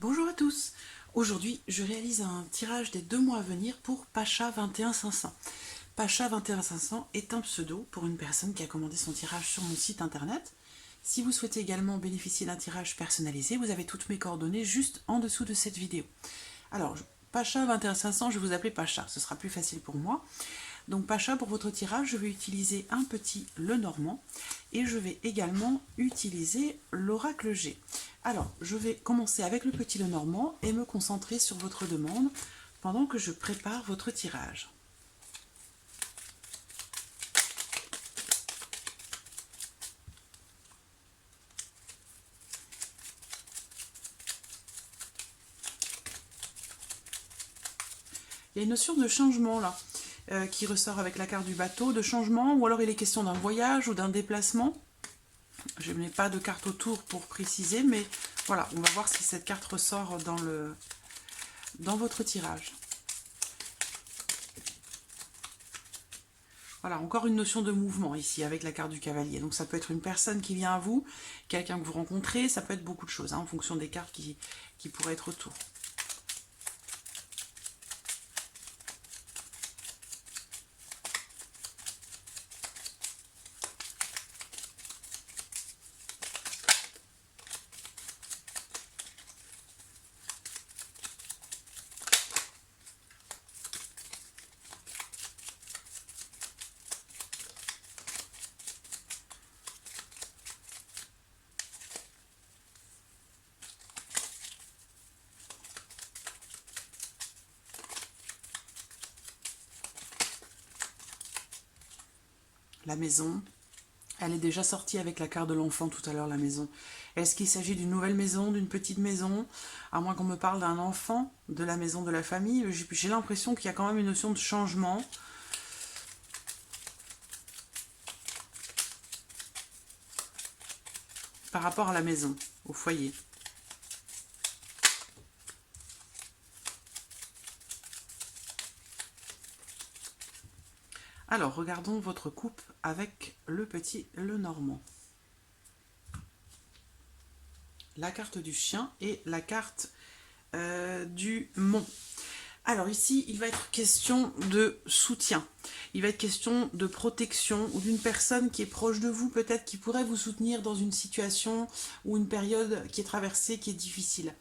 Bonjour à tous. Aujourd'hui, je réalise un tirage des 2 mois à venir pour Pacha 21500. Pacha 21500 est un pseudo pour une personne qui a commandé son tirage sur mon site internet. Si vous souhaitez également bénéficier d'un tirage personnalisé, vous avez toutes mes coordonnées juste en dessous de cette vidéo. Alors, Pacha 21500, je vais vous appeler Pacha, ce sera plus facile pour moi. Donc Pacha, pour votre tirage, je vais utiliser un petit Lenormand et je vais également utiliser l'oracle G. Alors, je vais commencer avec le petit Lenormand et me concentrer sur votre demande pendant que je prépare votre tirage. Il y a une notion de changement là, qui ressort avec la carte du bateau, de changement, ou alors il est question d'un voyage ou d'un déplacement. Je n'ai pas de carte autour pour préciser, mais voilà, on va voir si cette carte ressort dans votre tirage. Voilà, encore une notion de mouvement ici avec la carte du cavalier. Donc ça peut être une personne qui vient à vous, quelqu'un que vous rencontrez, ça peut être beaucoup de choses hein, en fonction des cartes qui pourraient être autour. La maison, elle est déjà sortie avec la carte de l'enfant tout à l'heure, la maison. Est-ce qu'il s'agit d'une nouvelle maison, d'une petite maison? À moins qu'on me parle d'un enfant, de la maison de la famille, j'ai l'impression qu'il y a quand même une notion de changement. Par rapport à la maison, au foyer. Alors, regardons votre coupe avec le petit Lenormand. La carte du chien et la carte du mont. Alors ici, il va être question de soutien. Il va être question de protection ou d'une personne qui est proche de vous, peut-être qui pourrait vous soutenir dans une situation ou une période qui est traversée, qui est difficile.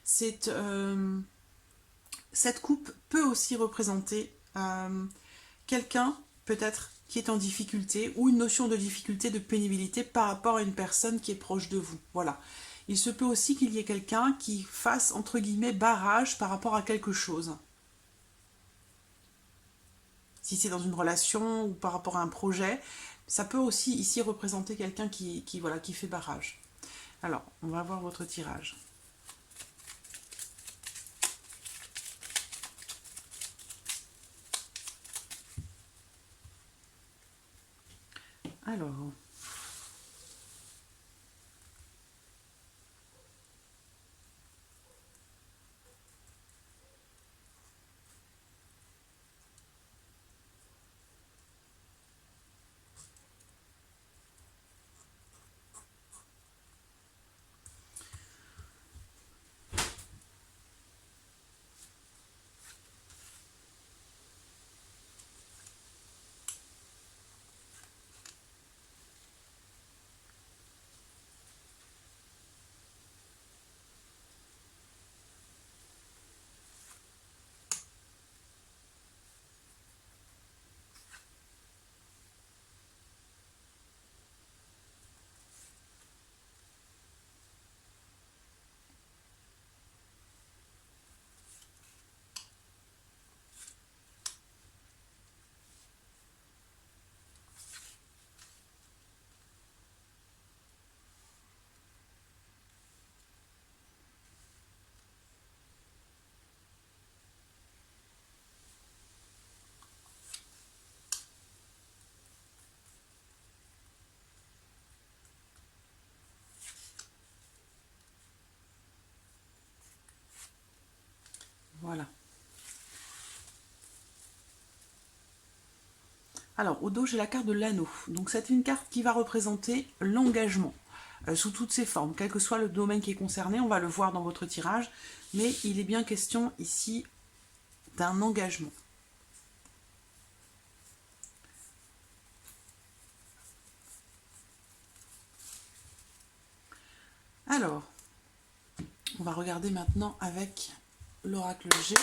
Cette coupe peut aussi représenter quelqu'un peut-être qui est en difficulté ou une notion de difficulté, de pénibilité par rapport à une personne qui est proche de vous. Voilà. Il se peut aussi qu'il y ait quelqu'un qui fasse, entre guillemets, barrage par rapport à quelque chose. Si c'est dans une relation ou par rapport à un projet, ça peut aussi ici représenter quelqu'un qui fait barrage. Alors, on va voir votre tirage. Alors... Voilà. Alors, au dos, j'ai la carte de l'anneau. Donc, c'est une carte qui va représenter l'engagement. sous toutes ses formes, quel que soit le domaine qui est concerné, on va le voir dans votre tirage, mais il est bien question ici d'un engagement. Alors, on va regarder maintenant avec l'oracle G.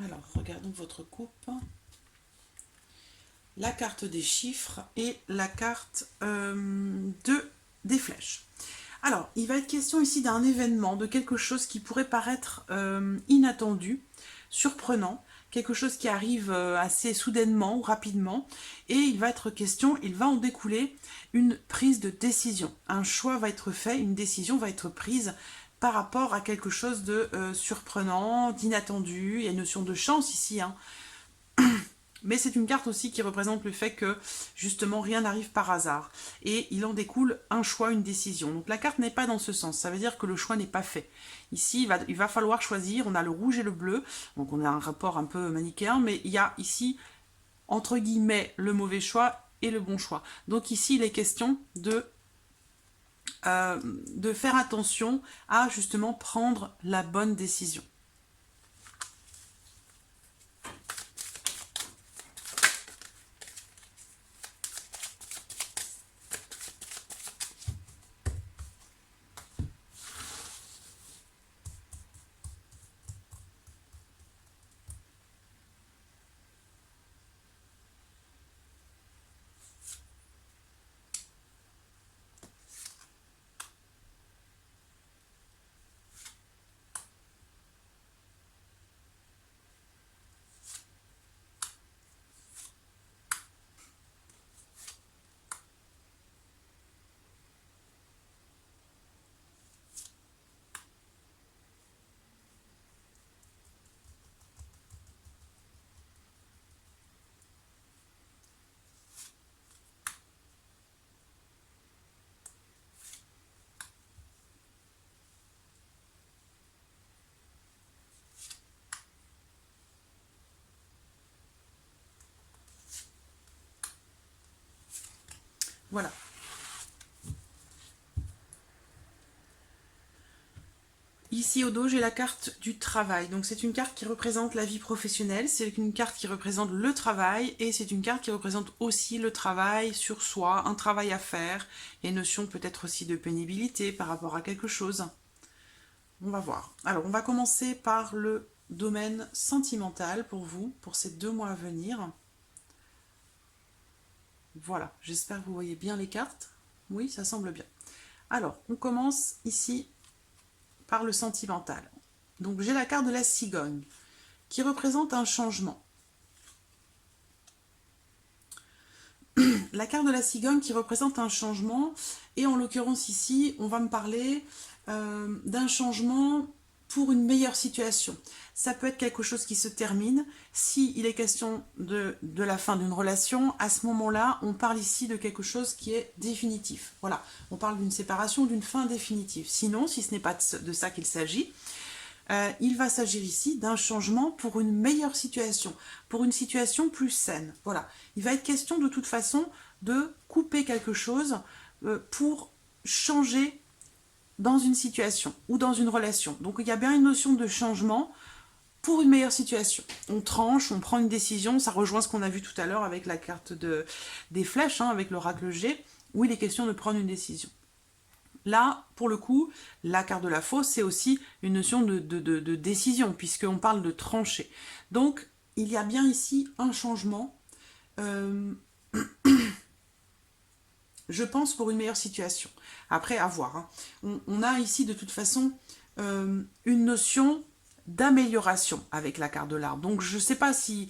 Alors, regardons votre coupe. La carte des chiffres et la carte des flèches. Alors, il va être question ici d'un événement, de quelque chose qui pourrait paraître inattendu, surprenant, quelque chose qui arrive assez soudainement ou rapidement, et il va être question, il va en découler une prise de décision. Un choix va être fait, une décision va être prise par rapport à quelque chose de surprenant, d'inattendu. Il y a une notion de chance ici, hein. Mais c'est une carte aussi qui représente le fait que, justement, rien n'arrive par hasard. Et il en découle un choix, une décision. Donc la carte n'est pas dans ce sens. Ça veut dire que le choix n'est pas fait. Ici, il va falloir choisir. On a le rouge et le bleu. Donc on a un rapport un peu manichéen. Mais il y a ici, entre guillemets, le mauvais choix et le bon choix. Donc ici, il est question de faire attention à, justement, prendre la bonne décision. Voilà. Ici au dos, j'ai la carte du travail. Donc c'est une carte qui représente la vie professionnelle, c'est une carte qui représente le travail et c'est une carte qui représente aussi le travail sur soi, un travail à faire. Il y a une notion peut-être aussi de pénibilité par rapport à quelque chose. On va voir. Alors on va commencer par le domaine sentimental pour vous, pour ces 2 mois à venir. Voilà, j'espère que vous voyez bien les cartes. Oui, ça semble bien. Alors, on commence ici par le sentimental. Donc j'ai la carte de la cigogne qui représente un changement. La carte de la cigogne qui représente un changement et en l'occurrence ici on va me parler d'un changement pour une meilleure situation. Ça peut être quelque chose qui se termine. S'il est question de la fin d'une relation, à ce moment-là, on parle ici de quelque chose qui est définitif. Voilà, on parle d'une séparation, d'une fin définitive. Sinon, si ce n'est pas de ça qu'il s'agit, il va s'agir ici d'un changement pour une meilleure situation, pour une situation plus saine. Voilà, il va être question de toute façon de couper quelque chose pour changer dans une situation ou dans une relation. Donc il y a bien une notion de changement pour une meilleure situation. On tranche, on prend une décision, ça rejoint ce qu'on a vu tout à l'heure avec la carte des flèches, hein, avec l'oracle G, où il est question de prendre une décision. Là, pour le coup, la carte de la fosse, c'est aussi une notion de décision, puisqu'on parle de trancher. Donc, il y a bien ici un changement, je pense, pour une meilleure situation. Après, à voir. Hein. On a ici, de toute façon, une notion d'amélioration avec la carte de l'arbre. Donc, je ne sais pas si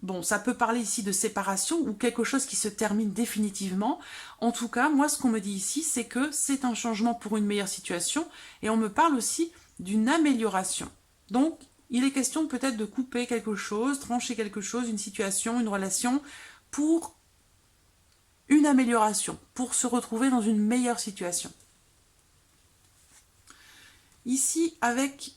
bon, ça peut parler ici de séparation ou quelque chose qui se termine définitivement. En tout cas, moi, ce qu'on me dit ici, c'est que c'est un changement pour une meilleure situation et on me parle aussi d'une amélioration. Donc, il est question peut-être de couper quelque chose, trancher quelque chose, une situation, une relation, pour une amélioration, pour se retrouver dans une meilleure situation. Ici, avec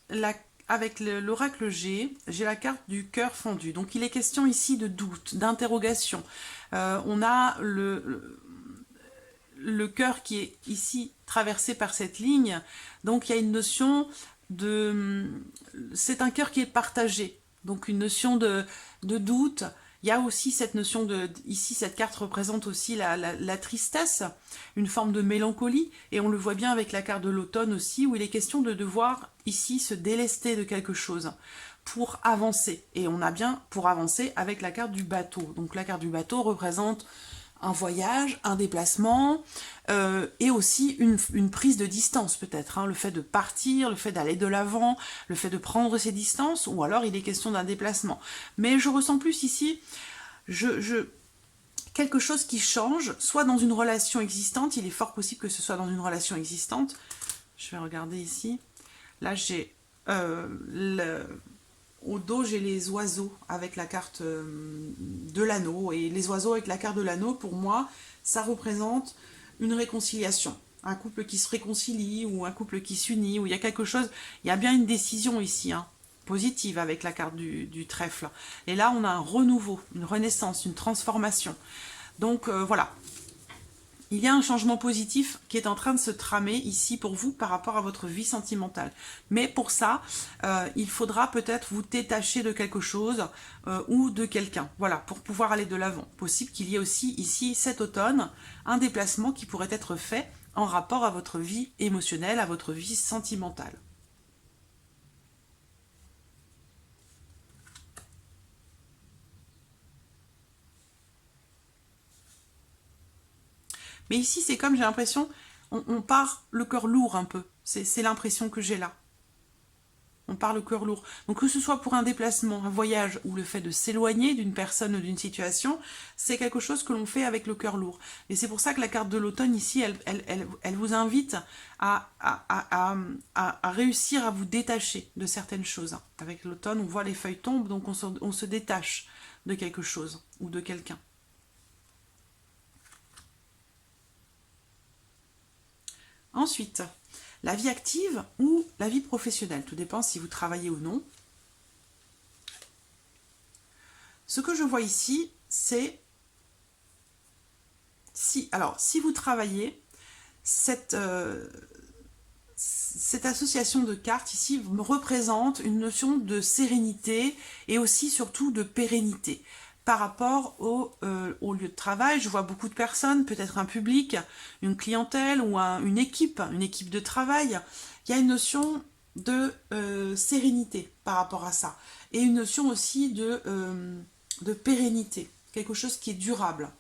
l'oracle G, j'ai la carte du cœur fendu. Donc, il est question ici de doute, d'interrogation. On a le cœur qui est ici traversé par cette ligne. Donc, il y a une notion de... C'est un cœur qui est partagé. Donc, une notion de doute. Il y a aussi cette notion de... Ici, cette carte représente aussi la tristesse, une forme de mélancolie. Et on le voit bien avec la carte de l'automne aussi, où il est question de devoir ici se délester de quelque chose pour avancer. Et on a bien pour avancer avec la carte du bateau. Donc, la carte du bateau représente un voyage, un déplacement, et aussi une prise de distance peut-être, hein, le fait de partir, le fait d'aller de l'avant, le fait de prendre ses distances, ou alors il est question d'un déplacement. Mais je ressens plus ici quelque chose qui change, soit dans une relation existante, il est fort possible que ce soit dans une relation existante. Je vais regarder ici. Là j'ai au dos, j'ai les oiseaux avec la carte de l'anneau. Et les oiseaux avec la carte de l'anneau, pour moi, ça représente une réconciliation. Un couple qui se réconcilie ou un couple qui s'unit, où il y a quelque chose, il y a bien une décision ici, hein, positive avec la carte du trèfle. Et là, on a un renouveau, une renaissance, une transformation. Donc voilà. Il y a un changement positif qui est en train de se tramer ici pour vous par rapport à votre vie sentimentale. Mais pour ça, il faudra peut-être vous détacher de quelque chose ou de quelqu'un. Voilà, pour pouvoir aller de l'avant. Possible qu'il y ait aussi ici, cet automne, un déplacement qui pourrait être fait en rapport à votre vie émotionnelle, à votre vie sentimentale. Mais ici, c'est comme j'ai l'impression, on part le cœur lourd un peu. C'est l'impression que j'ai là. On part le cœur lourd. Donc que ce soit pour un déplacement, un voyage ou le fait de s'éloigner d'une personne ou d'une situation, c'est quelque chose que l'on fait avec le cœur lourd. Et c'est pour ça que la carte de l'automne ici, elle vous invite à réussir à vous détacher de certaines choses. Avec l'automne, on voit les feuilles tombent, donc on se détache de quelque chose ou de quelqu'un. Ensuite, la vie active ou la vie professionnelle, tout dépend si vous travaillez ou non. Ce que je vois ici, c'est si vous travaillez, cette association de cartes ici me représente une notion de sérénité et aussi surtout de pérennité. Par rapport au lieu de travail, je vois beaucoup de personnes, peut-être un public, une clientèle ou une équipe de travail. Il y a une notion de sérénité par rapport à ça. Et une notion aussi de pérennité, quelque chose qui est durable.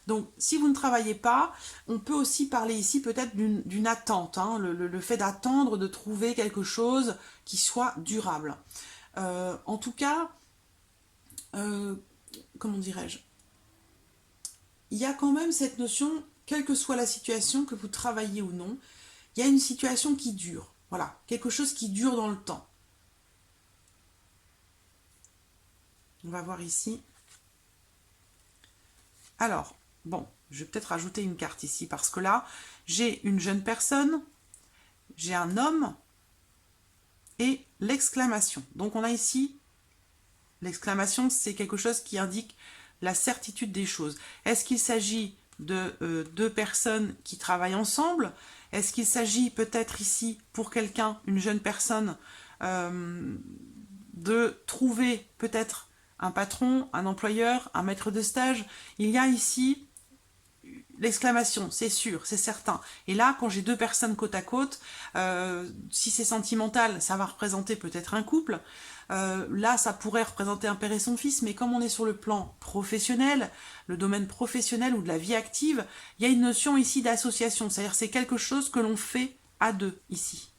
Donc, si vous ne travaillez pas, on peut aussi parler ici peut-être d'une attente, hein, le fait d'attendre, de trouver quelque chose qui soit durable. En tout cas, comment dirais-je, il y a quand même cette notion, quelle que soit la situation, que vous travaillez ou non, il y a une situation qui dure. Voilà, quelque chose qui dure dans le temps. On va voir ici. Alors, bon, je vais peut-être rajouter une carte ici, parce que là, j'ai une jeune personne, j'ai un homme, et l'exclamation. Donc on a ici, l'exclamation, c'est quelque chose qui indique la certitude des choses. Est-ce qu'il s'agit de deux personnes qui travaillent ensemble? Est-ce qu'il s'agit peut-être ici, pour quelqu'un, une jeune personne, de trouver peut-être un patron, un employeur, un maître de stage? Il y a ici l'exclamation, c'est sûr, c'est certain. Et là, quand j'ai deux personnes côte à côte, si c'est sentimental, ça va représenter peut-être un couple. Là, ça pourrait représenter un père et son fils, mais comme on est sur le plan professionnel, le domaine professionnel ou de la vie active, il y a une notion ici d'association, c'est-à-dire c'est quelque chose que l'on fait à deux ici.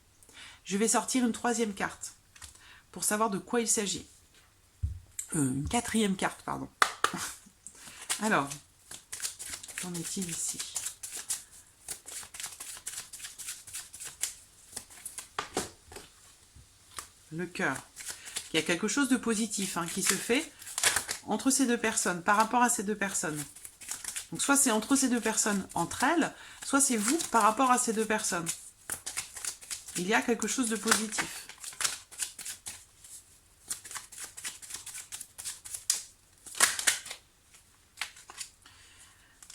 Je vais sortir une troisième carte pour savoir de quoi il s'agit. Une quatrième carte, pardon. Alors, qu'en est-il ici? Le cœur. Il y a quelque chose de positif hein, qui se fait entre ces deux personnes, par rapport à ces deux personnes. Donc soit c'est entre ces deux personnes, entre elles, soit c'est vous par rapport à ces deux personnes. Il y a quelque chose de positif.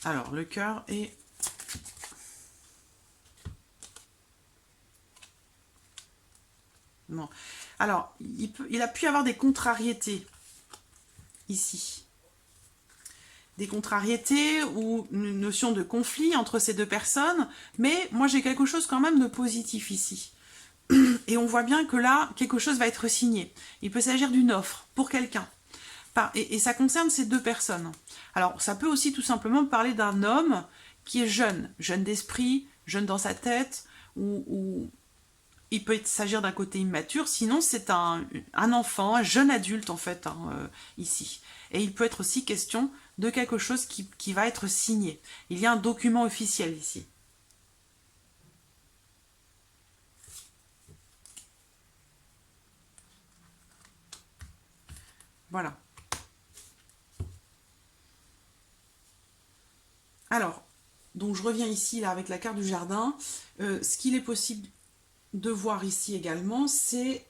Alors, le cœur est... Non. Alors, il a pu y avoir des contrariétés ici. Des contrariétés ou une notion de conflit entre ces deux personnes, mais moi j'ai quelque chose quand même de positif ici. Et on voit bien que là, quelque chose va être signé. Il peut s'agir d'une offre pour quelqu'un. Et ça concerne ces deux personnes. Alors, ça peut aussi tout simplement parler d'un homme qui est jeune, jeune d'esprit, jeune dans sa tête, ou il peut s'agir d'un côté immature, sinon c'est un enfant, un jeune adulte en fait, hein, ici. Et il peut être aussi question de quelque chose qui va être signé. Il y a un document officiel ici. Voilà. Alors, donc je reviens ici là avec la carte du jardin. Ce qu'il est possible de voir ici également, c'est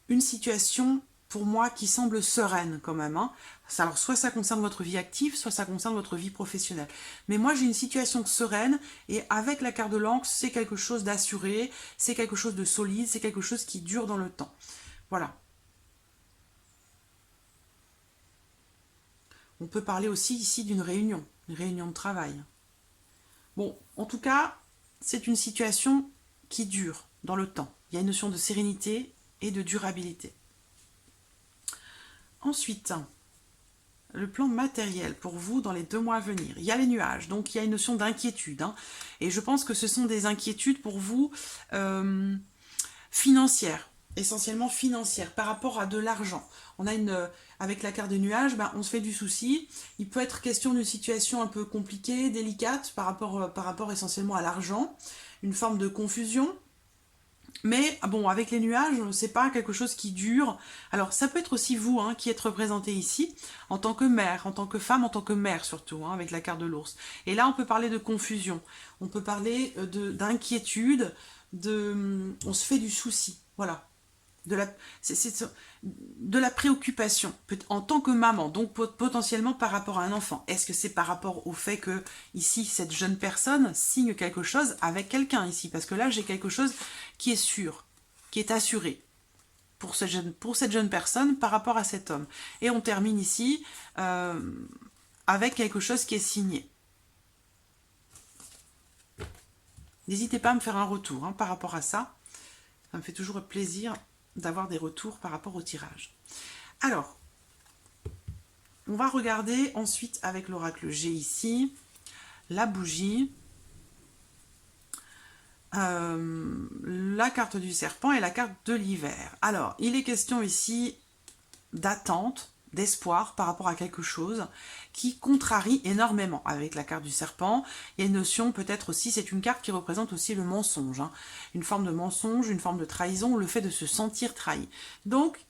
une situation pour moi qui semble sereine quand même. Hein. Alors soit ça concerne votre vie active, soit ça concerne votre vie professionnelle. Mais moi j'ai une situation sereine et avec la carte de l'Ancre, c'est quelque chose d'assuré, c'est quelque chose de solide, c'est quelque chose qui dure dans le temps. Voilà. On peut parler aussi ici d'une réunion, une réunion de travail. Bon, en tout cas, c'est une situation qui dure dans le temps. Il y a une notion de sérénité et de durabilité. Ensuite, le plan matériel pour vous dans les 2 mois à venir. Il y a les nuages, donc il y a une notion d'inquiétude. Hein, et je pense que ce sont des inquiétudes pour vous financières, essentiellement financières, par rapport à de l'argent. On a avec la carte des nuages, ben, on se fait du souci. Il peut être question d'une situation un peu compliquée, délicate, par rapport essentiellement à l'argent. Une forme de confusion. Mais bon, avec les nuages, c'est pas quelque chose qui dure. Alors, ça peut être aussi vous hein, qui êtes représenté ici, en tant que mère, en tant que femme, en tant que mère surtout, hein, avec la carte de l'ours. Et là, on peut parler de confusion, on peut parler d'inquiétude, on se fait du souci, voilà. De la préoccupation en tant que maman, donc potentiellement par rapport à un enfant. Est-ce que c'est par rapport au fait que ici cette jeune personne signe quelque chose avec quelqu'un ici? Parce que là j'ai quelque chose qui est sûr, qui est assuré pour cette jeune personne par rapport à cet homme. Et on termine ici avec quelque chose qui est signé. N'hésitez pas à me faire un retour hein, par rapport à ça. Ça me fait toujours plaisir d'avoir des retours par rapport au tirage. Alors, on va regarder ensuite avec l'oracle G ici, la bougie, la carte du serpent et la carte de l'hiver. Alors, il est question ici d'attente, d'espoir par rapport à quelque chose qui contrarie énormément. Avec la carte du serpent, il y a une notion peut-être aussi, c'est une carte qui représente aussi le mensonge, hein, une forme de mensonge, une forme de trahison, le fait de se sentir trahi. Donc,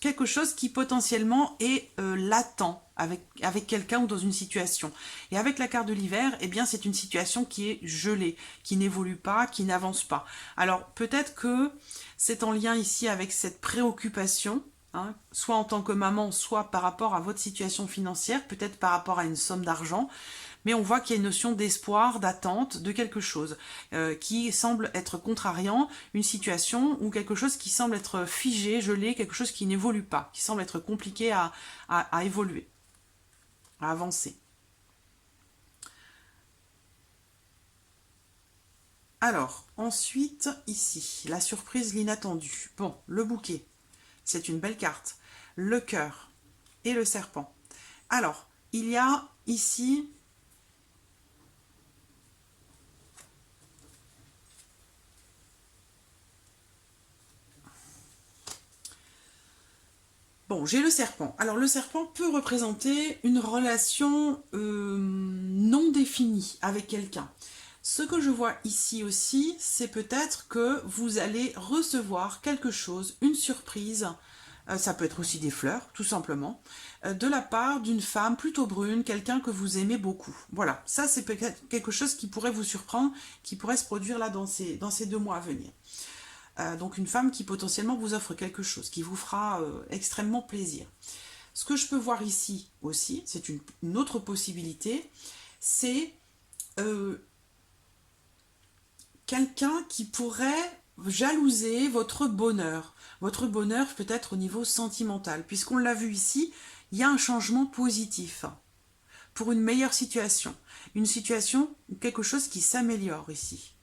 quelque chose qui potentiellement est latent avec quelqu'un ou dans une situation. Et avec la carte de l'hiver, eh bien c'est une situation qui est gelée, qui n'évolue pas, qui n'avance pas. Alors peut-être que c'est en lien ici avec cette préoccupation, hein, soit en tant que maman, soit par rapport à votre situation financière, peut-être par rapport à une somme d'argent, mais on voit qu'il y a une notion d'espoir, d'attente, de quelque chose qui semble être contrariant, une situation ou quelque chose qui semble être figé, gelé, quelque chose qui n'évolue pas, qui semble être compliqué à évoluer, à avancer. Alors, ensuite, ici, la surprise, l'inattendu. Bon, le bouquet, c'est une belle carte. Le cœur et le serpent. Alors, il y a ici Bon, j'ai le serpent. Alors le serpent peut représenter une relation non définie avec quelqu'un. Ce que je vois ici aussi, c'est peut-être que vous allez recevoir quelque chose, une surprise, ça peut être aussi des fleurs, tout simplement, de la part d'une femme plutôt brune, quelqu'un que vous aimez beaucoup. Voilà, ça c'est peut-être quelque chose qui pourrait vous surprendre, qui pourrait se produire là dans ces 2 mois à venir. Donc une femme qui potentiellement vous offre quelque chose, qui vous fera extrêmement plaisir. Ce que je peux voir ici aussi, c'est une autre possibilité, c'est quelqu'un qui pourrait jalouser votre bonheur. Votre bonheur peut-être au niveau sentimental, puisqu'on l'a vu ici, il y a un changement positif pour une meilleure situation. Une situation, quelque chose qui s'améliore ici.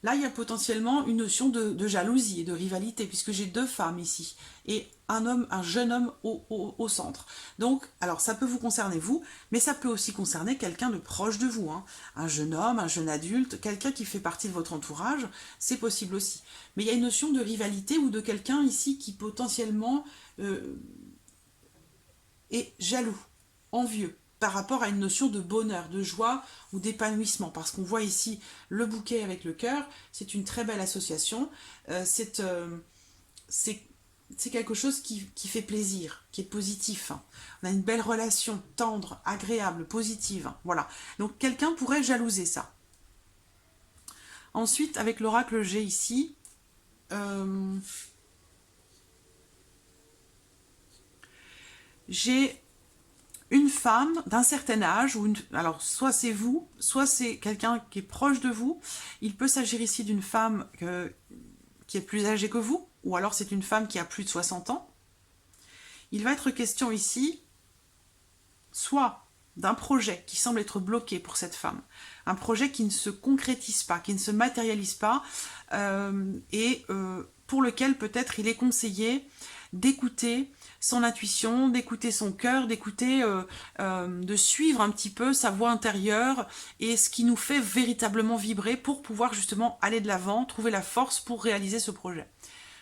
Là, il y a potentiellement une notion de jalousie et de rivalité, puisque j'ai 2 femmes ici, et un jeune homme au centre. Donc, alors ça peut vous concerner vous, mais ça peut aussi concerner quelqu'un de proche de vous, hein. Un jeune homme, un jeune adulte, quelqu'un qui fait partie de votre entourage, c'est possible aussi. Mais il y a une notion de rivalité ou de quelqu'un ici qui potentiellement est jaloux, envieux, par rapport à une notion de bonheur, de joie ou d'épanouissement. Parce qu'on voit ici le bouquet avec le cœur, c'est une très belle association. C'est quelque chose qui fait plaisir, qui est positif. On a une belle relation, tendre, agréable, positive. Voilà. Donc quelqu'un pourrait jalouser ça. Ensuite, avec l'oracle G ici, j'ai une femme d'un certain âge, alors soit c'est vous, soit c'est quelqu'un qui est proche de vous. Il peut s'agir ici d'une femme qui est plus âgée que vous, ou alors c'est une femme qui a plus de 60 ans. Il va être question ici, soit d'un projet qui semble être bloqué pour cette femme, un projet qui ne se concrétise pas, qui ne se matérialise pas, pour lequel peut-être il est conseillé d'écouter son intuition, d'écouter son cœur, de suivre un petit peu sa voix intérieure et ce qui nous fait véritablement vibrer pour pouvoir justement aller de l'avant, trouver la force pour réaliser ce projet.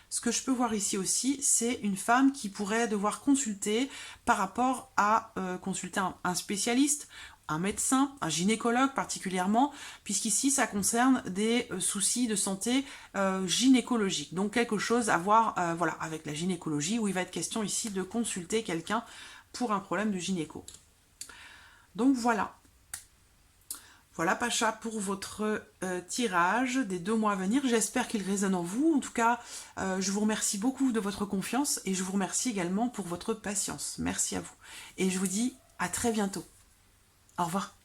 Ce que je peux voir ici aussi, c'est une femme qui pourrait devoir consulter par rapport à consulter un spécialiste, un médecin, un gynécologue particulièrement, puisqu'ici ça concerne des soucis de santé gynécologique. Donc quelque chose à voir voilà, avec la gynécologie, où il va être question ici de consulter quelqu'un pour un problème de gynéco. Donc voilà. Voilà Pacha pour votre tirage des 2 mois à venir. J'espère qu'il résonne en vous. En tout cas, je vous remercie beaucoup de votre confiance et je vous remercie également pour votre patience. Merci à vous. Et je vous dis à très bientôt. Au revoir.